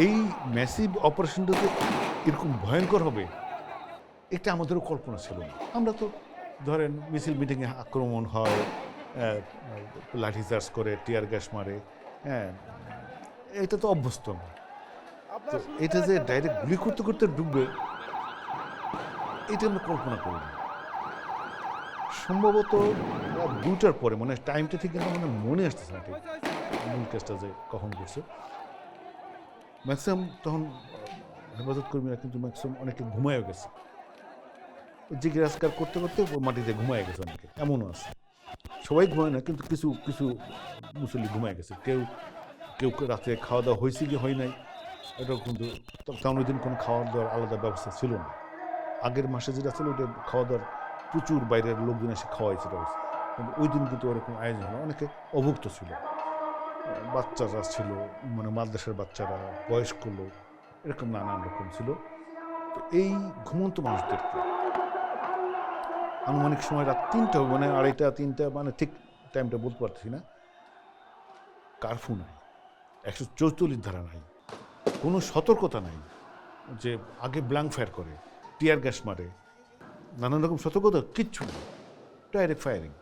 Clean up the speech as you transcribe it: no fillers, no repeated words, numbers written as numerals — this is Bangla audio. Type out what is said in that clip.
এই ম্যাসিভ অপারেশনটা যে এরকম ভয়ঙ্কর হবে এটা আমাদেরও কল্পনা ছিল না। আমরা তো ধরেন মিছিল মিটিংয়ে আক্রমণ হয়, লাঠিচার্জ করে, টিয়ার গ্যাস মারে, হ্যাঁ, এটা তো অভ্যস্ত আমরা। তো এটা যে ডাইরেক্ট গুলি করতে করতে ঢুকবে এটা আমরা কল্পনা করিনি। সম্ভবত রাত ২টার পরে, মানে টাইমটা ঠিক কিন্তু মানে মনে আসতেছে না ঠিক মূল কেসটা যে কখন করছে। ম্যাক্সিমাম তখন হেফাজত কর্মীরা কিন্তু ম্যাক্সিমাম অনেকে ঘুমায়ও গেছে, জিজ্ঞাসকার করতে করতে মাটিতে ঘুমায় গেছে, অনেকে এমনও আছে। সবাই ঘুমায় না, কিন্তু কিছু কিছু মুসল্লি ঘুমায় গেছে। কেউ কেউ রাতে খাওয়া দাওয়া হয়েছে কি হয় নাই এটাও কিন্তু, তখন ওই দিন কোনো খাওয়া দাওয়ার আলাদা ব্যবস্থা ছিল না। আগের মাসে যেটা ছিল ওইটা খাওয়া দাওয়ার প্রচুর বাইরের লোকজন এসে খাওয়াইছে, কিন্তু ওই দিন কিন্তু ওরকম আয়োজন হলো। অনেকে অভুক্ত ছিল, বাচ্চারা ছিল, মানে মাদ্রাসার বাচ্চারা, বয়স্ক লোক, এরকম নানান রকম ছিল। তো এই ঘুমন্ত মানুষদেরকে আনুমানিক সময় রাত ৩টা, মানে ২:৩০ ৩টা, মানে ঠিক টাইমটা বলতে পারছি না, কারফিউ নাই, ১৪৪ ধারা নাই, কোনো সতর্কতা নাই যে আগে ব্ল্যাঙ্ক ফায়ার করে, টিয়ার গ্যাস মারে, নানান রকম সতর্কতা কিচ্ছু নেই, ডাইরেক্ট ফায়ারিং।